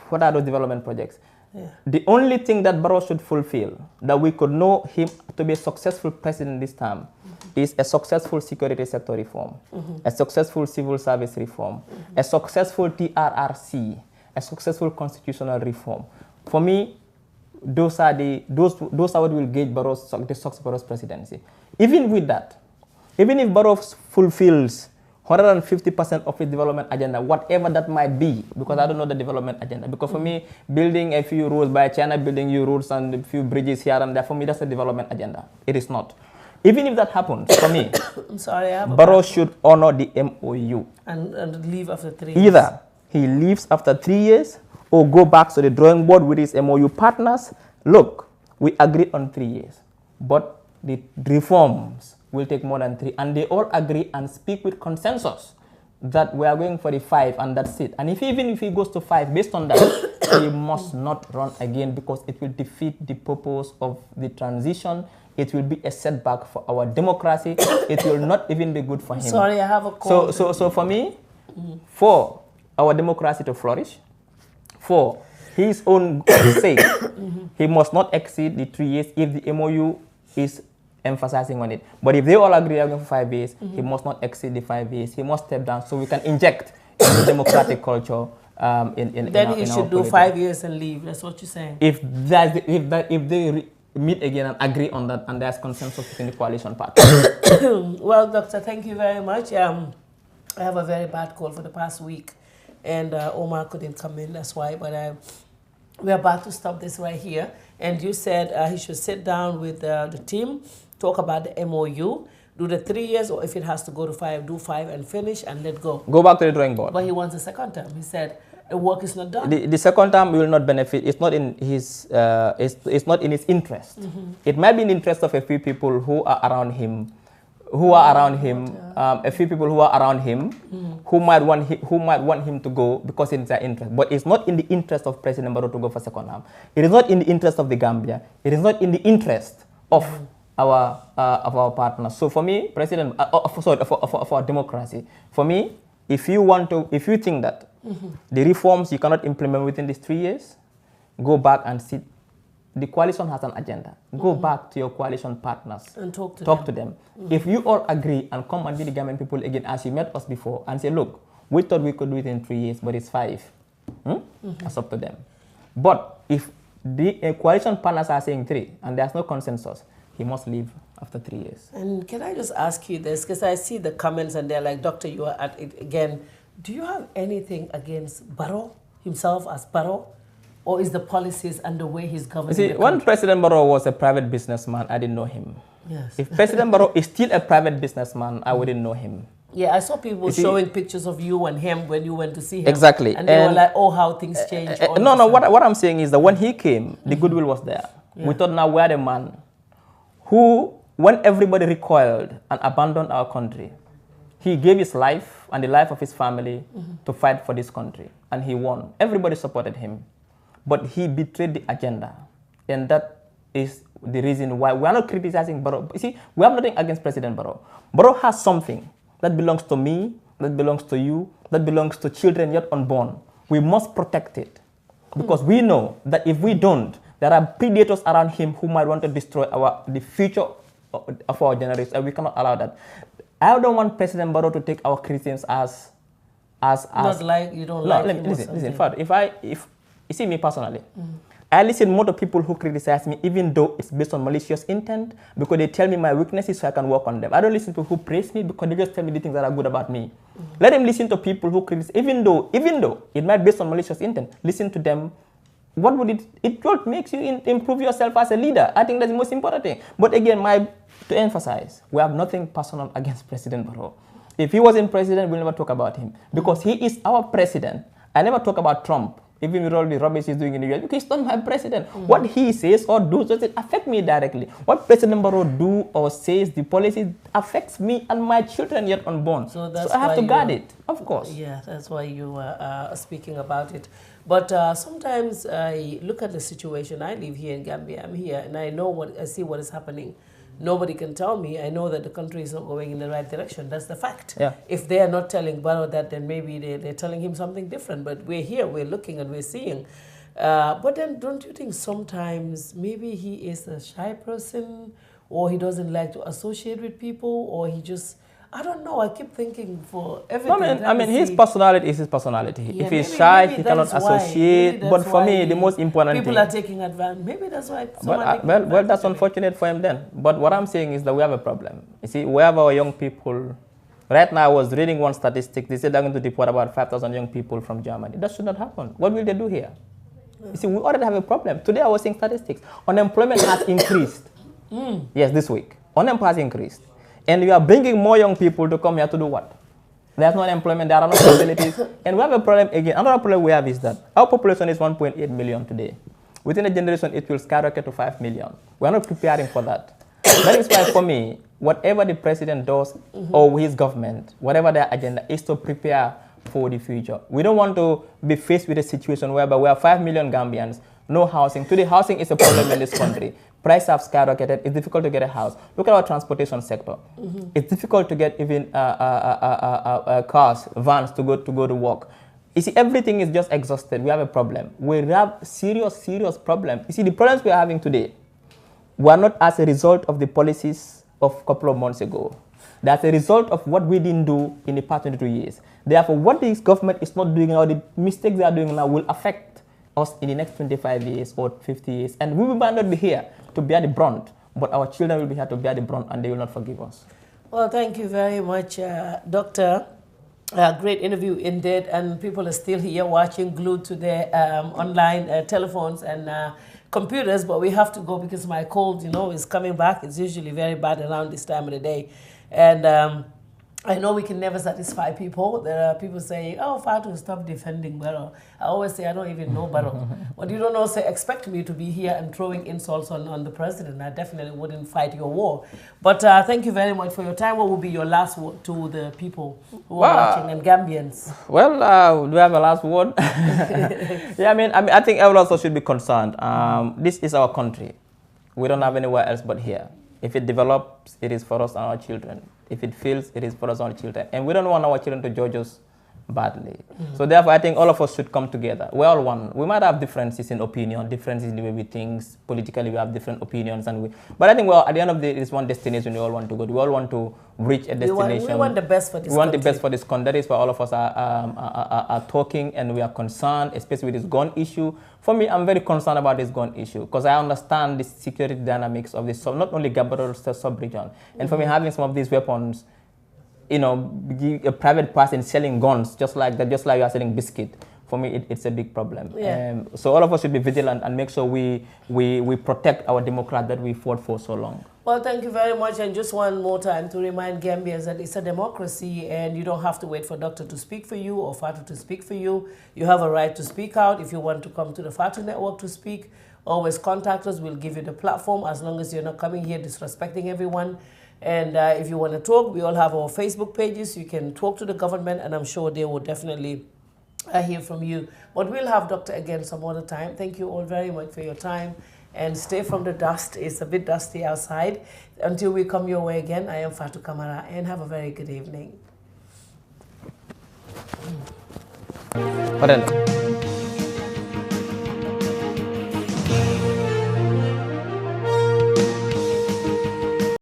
what are those development projects? Yeah. The only thing that Barrow should fulfill, that we could know him to be a successful president this time, is a successful security sector reform, a successful civil service reform, a successful TRRC, a successful constitutional reform. For me, those are what will gauge the success of Barrow's presidency. Even with that, even if Barrow fulfills 150% of his development agenda, whatever that might be, because I don't know the development agenda. Because for me, building a few roads by China, building new roads and a few bridges here and there, for me, that's a development agenda. It is not. Even if that happens, for me, I'm sorry, Barrow should honor the MOU. And leave after 3 years. Either he leaves after 3 years or go back to the drawing board with his MOU partners. Look, we agreed on 3 years, but the reforms will take more than 3, and they all agree and speak with consensus that we are going for the 5 and that's it. And even if he goes to 5, based on that, he must not run again, because it will defeat the purpose of the transition. It will be a setback for our democracy. It will not even be good for him. Sorry, I have a call. So for me, for our democracy to flourish, for his own sake, he must not exceed the 3 years if the MOU is emphasizing on it. But if they all agree on 5 years, he must not exceed the 5 years. He must step down so we can inject the democratic culture then he should do 5 years and leave. That's what you're saying. If they meet again and agree on that, and there's consensus within the coalition party. Well, Doctor, thank you very much. I have a very bad cold for the past week, and Omar couldn't come in. That's why. But we're about to stop this right here. And you said he should sit down with the team, talk about the MOU, do the 3 years, or if it has to go to 5, do 5 and finish and let go. Go back to the drawing board. But he wants a second term. He said the work is not done. The second term will not benefit. It's not in his. It's not in his interest. It might be in the interest of a few people who are around him, a few people who are around him, who might want him to go because it's their interest. But it's not in the interest of President Barrow to go for second term. It is not in the interest of the Gambia. It is not in the interest of our partners. So for me, of our democracy. For me, if you think that the reforms you cannot implement within these 3 years, go back and sit. The coalition has an agenda. Go back to your coalition partners and talk to them. If you all agree and come and be the Gambian people again, as you met us before, and say, look, we thought we could do it in 3 years, but it's 5. That's up to them. But if the coalition partners are saying 3 and there's no consensus, he must leave after 3 years. And can I just ask you this, because I see the comments and they're like, Doctor, you are at it again. Do you have anything against Barrow himself as Barrow? Or is the policies and the way he's governing? See, when President Barrow was a private businessman, I didn't know him. Yes. If President Barrow is still a private businessman, I wouldn't know him. Yeah, I saw people showing pictures of you and him when you went to see him. Exactly. And they were like, oh, how things change. No, what I'm saying is that when he came, the goodwill was there. Yeah. We thought, now we're the man who, when everybody recoiled and abandoned our country, he gave his life and the life of his family to fight for this country. And he won. Everybody supported him. But he betrayed the agenda. And that is the reason why we are not criticizing Barrow. You see, we have nothing against President Barrow. Barrow has something that belongs to me, that belongs to you, that belongs to children yet unborn. We must protect it. Because we know that if we don't, there are predators around him who might want to destroy the future of our generation, and we cannot allow that. I don't want President Barrow to take our criticisms as not like you don't like him. Listen. In fact, if you see me personally, I listen more to people who criticize me, even though it's based on malicious intent, because they tell me my weaknesses so I can work on them. I don't listen to people who praise me because they just tell me the things that are good about me. Let them listen to people who criticize, even though it might be based on malicious intent. Listen to them. What would it makes you improve yourself as a leader. I think that's the most important thing. But again, to emphasize, we have nothing personal against President Barrow. If he wasn't president, we'll never talk about him. Because he is our president. I never talk about Trump, even with all the rubbish he's doing in the US, because he's not my president. What he says or does doesn't affect me directly. What President Barrow do or says, the policy affects me and my children yet unborn. So I have to guard it, of course. Yeah, that's why you are speaking about it. But sometimes I look at the situation. I live here in Gambia. I'm here, and I see what is happening nobody can tell me. I know that the country is not going in the right direction. That's the fact. Yeah. If they are not telling Barrow that, then maybe they're telling him something different. But we're here, we're looking and we're seeing. But then don't you think sometimes maybe he is a shy person, or he doesn't like to associate with people, or he just, I don't know, I keep thinking for everything. I mean his personality is his personality. Yeah, if he's shy, he cannot associate. But for me, the most important people thing... are taking advantage. Maybe that's why... Well, that's unfortunate for him then. But what I'm saying is that we have a problem. You see, we have our young people... Right now, I was reading one statistic. They said they're going to deport about 5,000 young people from Germany. That should not happen. What will they do here? You see, we already have a problem. Today, I was seeing statistics. Unemployment has increased. Yes, this week. Unemployment has increased. And we are bringing more young people to come here to do what? There's no unemployment, there are no facilities. And we have a problem again. Another problem we have is that our population is 1.8 million today. Within a generation, it will skyrocket to 5 million. We're not preparing for that. That is why, for me, whatever the president does or his government, whatever their agenda is to prepare for the future. We don't want to be faced with a situation whereby we have 5 million Gambians, no housing. Today, housing is a problem in this country. Prices have skyrocketed. It's difficult to get a house. Look at our transportation sector. It's difficult to get even cars, vans to go to work. You see, everything is just exhausted. We have a problem. We have serious problem. You see, the problems we are having today were not as a result of the policies of a couple of months ago. That's a result of what we didn't do in the past 22 years. Therefore, what this government is not doing or the mistakes they are doing now will affect us in the next 25 years or 50 years. And we might not be here to bear the brunt, but our children will be here to bear the brunt, and they will not forgive us. Well, thank you very much, Doctor. Great interview indeed, and people are still here watching, glued to their online telephones and computers, but we have to go because my cold, is coming back. It's usually very bad around this time of the day. And I know we can never satisfy people. There are people saying, oh, Fatu, stop defending Barrow. I always say, I don't even know Barrow. But you don't also expect me to be here and throwing insults on the president. I definitely wouldn't fight your war. But thank you very much for your time. What will be your last word to the people who are watching and Gambians? Well, do we have a last word? Yeah, I think everyone also should be concerned. This is our country. We don't have anywhere else but here. If it develops, it is for us and our children. If it fails, it is for us and our children. And we don't want our children to judge us badly. So therefore, I think all of us should come together. We're all one. We might have differences in opinion, differences in the way we think. Politically, we have different opinions. But I think at the end of the day, it's one destination we all want to go to. We all want to reach a destination. We want the best for this country. We want the best for this country. That is why all of us are talking, and we are concerned, especially with this gun issue. For me, I'm very concerned about this gun issue because I understand the security dynamics of this, not only Gabbard, but sub-region. And for me, having some of these weapons, a private person selling guns just like that, just like you are selling biscuit, for me, it's a big problem. Yeah. So all of us should be vigilant and make sure we protect our democrat that we fought for so long. Well, thank you very much. And just one more time to remind Gambians that it's a democracy and you don't have to wait for a doctor to speak for you or Fatu to speak for you. You have a right to speak out. If you want to come to the Fatu Network to speak, always contact us. We'll give you the platform as long as you're not coming here disrespecting everyone. And if you want to talk, we all have our Facebook pages. You can talk to the government, and I'm sure they will definitely hear from you. But we'll have Doctor again some other time. Thank you all very much for your time. And stay from the dust. It's a bit dusty outside. Until we come your way again, I am Fatu Kamara, and have a very good evening.